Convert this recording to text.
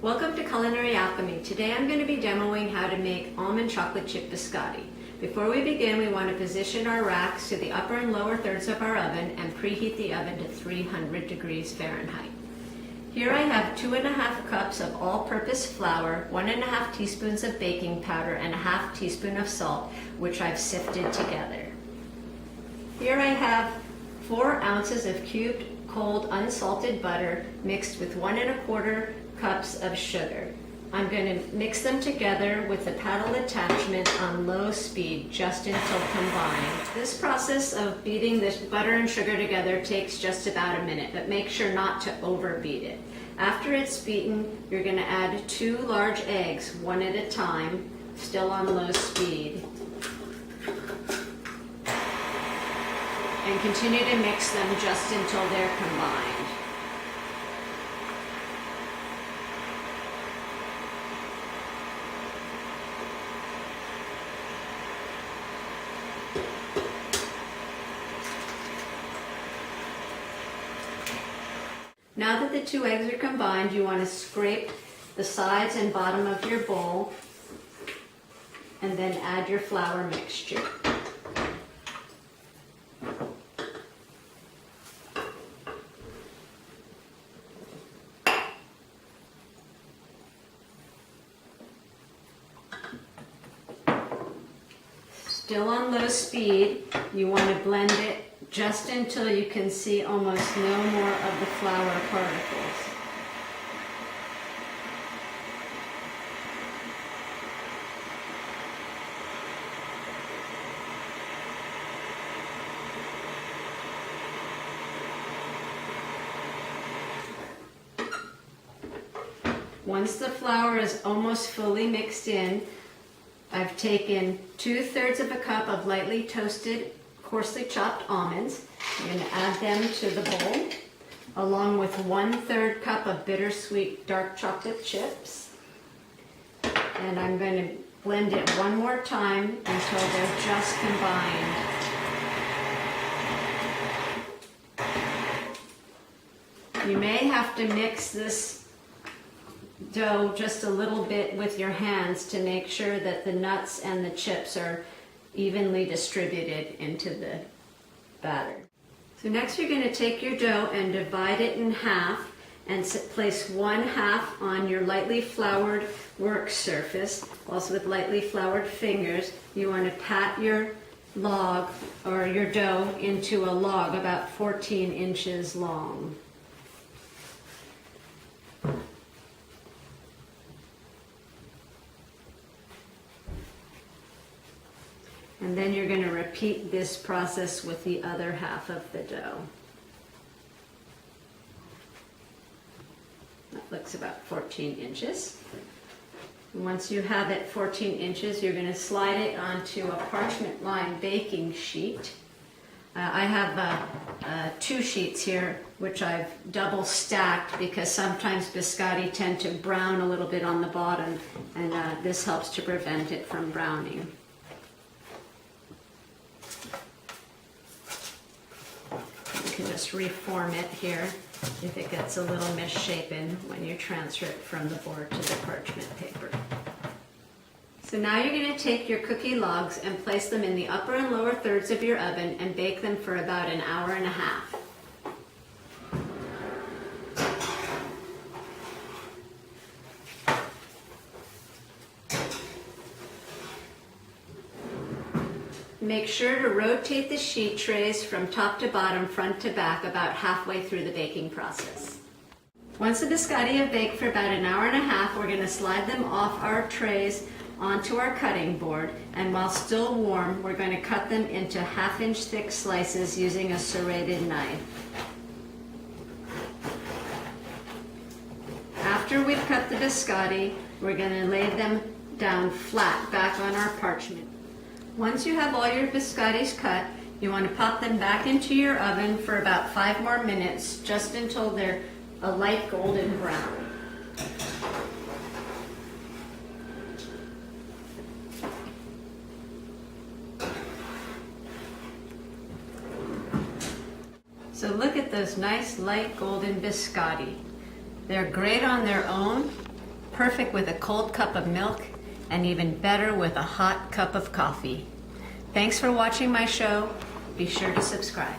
Welcome to Culinary Alchemy. Today I'm going to be demoing how to make almond chocolate chip biscotti. Before we begin, we want to position our racks to the upper and lower thirds of our oven and preheat the oven to 300 degrees Fahrenheit. Here I have 2½ cups of all-purpose flour, 1½ teaspoons of baking powder, and a ½ teaspoon of salt, which I've sifted together. Here I have 4 ounces of cubed, cold, unsalted butter mixed with 1¼ cups of sugar. I'm going to mix them together with the paddle attachment on low speed just until combined. This process of beating the butter and sugar together takes just about a minute, but make sure not to overbeat it. After it's beaten, you're going to add 2 large eggs, one at a time, still on low speed. And continue to mix them just until they're combined. Now that the 2 eggs are combined, you want to scrape the sides and bottom of your bowl and then add your flour mixture. Still on low speed, you want to blend it just until you can see almost no more of the flour particles. Once the flour is almost fully mixed in, I've taken 2/3 of a cup of lightly toasted, coarsely chopped almonds. I'm going to add them to the bowl, along with 1/3 cup of bittersweet dark chocolate chips. And I'm going to blend it one more time until they're just combined. You may have to mix this dough just a little bit with your hands to make sure that the nuts and the chips are evenly distributed into the batter. So next you're going to take your dough and divide it in half and place 1/2 on your lightly floured work surface. Also with lightly floured fingers, you want to pat your log or your dough into a log about 14 inches long. And then you're going to repeat this process with the other half of the dough. That looks about 14 inches. And once you have it 14 inches, you're going to slide it onto a parchment-lined baking sheet. I have 2 sheets here, which I've double stacked because sometimes biscotti tend to brown a little bit on the bottom, and this helps to prevent it from browning. You can just reform it here if it gets a little misshapen when you transfer it from the board to the parchment paper. So now you're going to take your cookie logs and place them in the upper and lower thirds of your oven and bake them for about an hour and a half. Make sure to rotate the sheet trays from top to bottom, front to back, about halfway through the baking process. Once the biscotti have baked for about an hour and a half, we're going to slide them off our trays onto our cutting board, and while still warm, we're going to cut them into 1/2 inch thick slices using a serrated knife. After we've cut the biscotti, we're going to lay them down flat back on our parchment. Once you have all your biscottis cut, you want to pop them back into your oven for about 5 more minutes, just until they're a light golden brown. So look at those nice light golden biscotti. They're great on their own, perfect with a cold cup of milk, and even better with a hot cup of coffee. Thanks for watching my show. Be sure to subscribe.